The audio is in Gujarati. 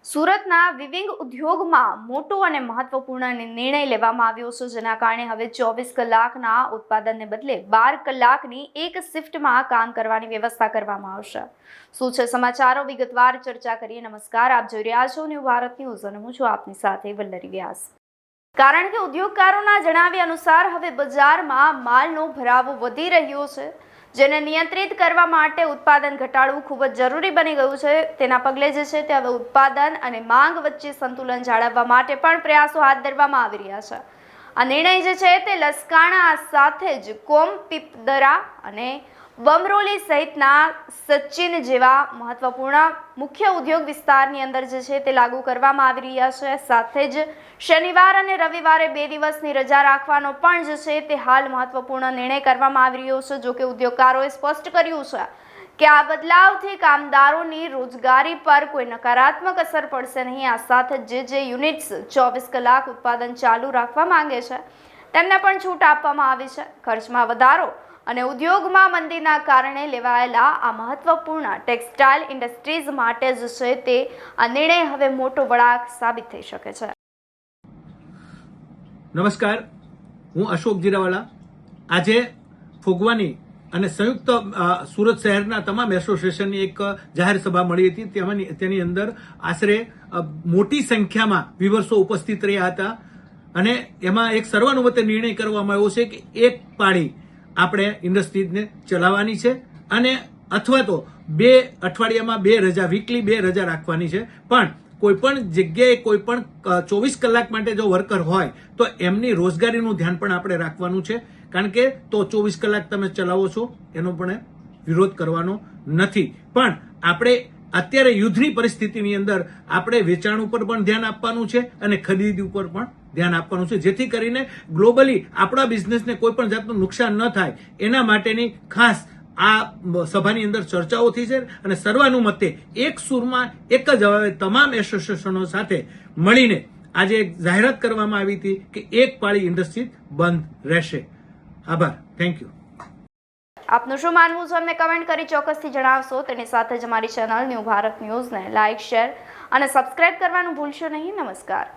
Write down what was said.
સુરતના વિવિંગ ઉદ્યોગમાં મોટો અને મહત્વપૂર્ણ નિર્ણય લેવામાં આવ્યો છે, જેના કારણે હવે 24 કલાકના ઉત્પાદનને બદલે 12 કલાકની એક શિફ્ટમાં કામ કરવાની વ્યવસ્થા કરવામાં આવશે। શું છે સમાચારો, વિગતવાર ચર્ચા કરીએ। નમસ્કાર, આપ જોઈ રહ્યા છો ન્યૂ ભારત ન્યૂઝ અને હું છું આપની સાથે વલ્લરી વ્યાસ। કારણ કે ઉદ્યોગકારોના જણાવ્યા અનુસાર હવે બજારમાં માલનો ભરાવો વધી રહ્યો છે, જેને નિયંત્રિત કરવા માટે ઉત્પાદન ઘટાડવું ખૂબ જ જરૂરી બની ગયું છે। તેના પગલે જે છે તે હવે ઉત્પાદન અને માંગ વચ્ચે સંતુલન જાળવવા માટે પણ પ્રયાસો હાથ ધરવામાં આવી રહ્યા છે। આ નિર્ણય જે છે તે લસકાણા સાથે જ કોમ, પીપદરા અને બમરોલી સહિતના સચિન જેવા મહત્વપૂર્ણ મુખ્ય ઉદ્યોગ વિસ્તારની અંદર જે છે તે લાગુ કરવામાં આવી રહ્યા છે। સાથે જ શનિવાર અને રવિવારે 2 દિવસની રજા રાખવાનો પણ જે છે તે હાલ મહત્વપૂર્ણ નિર્ણય કરવામાં આવી રહ્યો છે। જો કે ઉદ્યોગકારોએ સ્પષ્ટ કર્યું છે કે આ બદલાવથી કામદારોની રોજગારી પર કોઈ નકારાત્મક અસર પડશે નહીં। આ સાથે જે યુનિટ્સ 24 કલાક ઉત્પાદન ચાલુ રાખવા માંગે છે તેમને પણ છૂટ આપવામાં આવી છે। ખર્ચમાં વધારો અને ઉદ્યોગમાં મંદીના કારણે લેવાયેલા આ મહત્વપૂર્ણ ટેક્સટાઇલ ઇન્ડસ્ટ્રીઝ માટે જ છે તે આ નિર્ણય હવે મોટો વળાંક સાબિત થઈ શકે છે। નમસ્કાર, હું અશોક જીરાવાલા। આજે ફોગવાની અને સંયુક્ત સુરત શહેરના તમામ એસોસિએશનની એક જાહેર સભા મળી હતી। તેની અંદર આશરે મોટી સંખ્યામાં વિવર્સો ઉપસ્થિત રહ્યા હતા અને એમાં એક સર્વાનુમતે નિર્ણય કરવામાં આવ્યો છે કે એક પાળી આપણે ઇન્ડસ્ટ્રીઝને ચલાવવાની છે અને અથવા તો 2 અઠવાડિયામાં 2 રજા, વીકલી 2 રજા રાખવાની છે। પણ કોઈ પણ જગ્યાએ કોઈ પણ 24 કલાક માટે જો વર્કર હોય તો એમની રોજગારીનું ધ્યાન પણ આપણે રાખવાનું છે, કારણ કે તો 24 કલાક તમે ચલાવો છો એનો પણ વિરોધ કરવાનો નથી। પણ આપણે અત્યારે યુદ્ધની પરિસ્થિતિની અંદર આપણે વેચાણ ઉપર પણ ધ્યાન આપવાનું છે અને ખરીદી ઉપર પણ ધ્યાન આપવાનું છે, જેથી કરીને ગ્લોબલી આપણા બિઝનેસને કોઈ પણ જાતનું નુકસાન ન થાય એના માટેની ખાસ આ સભાની અંદર ચર્ચાઓ થઈ છે અને સર્વાનુમતે એક સૂરમાં એક જ અવાજે તમામ એસોસિએશનો સાથે મળીને આજે એક જાહેરાત કરવામાં આવી હતી કે એક પાળી ઇન્ડસ્ટ્રી બંધ રહેશે। આભાર, થેન્ક યુ। આપનું શું માનવું છે અમને કમેન્ટ કરી ચોક્કસથી જણાવશો। તેની સાથે જ અમારી ચેનલ ન્યૂ ભારત ન્યૂઝને લાઇક, શેર અને સબસ્ક્રાઇબ કરવાનું ભૂલશો નહીં। નમસ્કાર।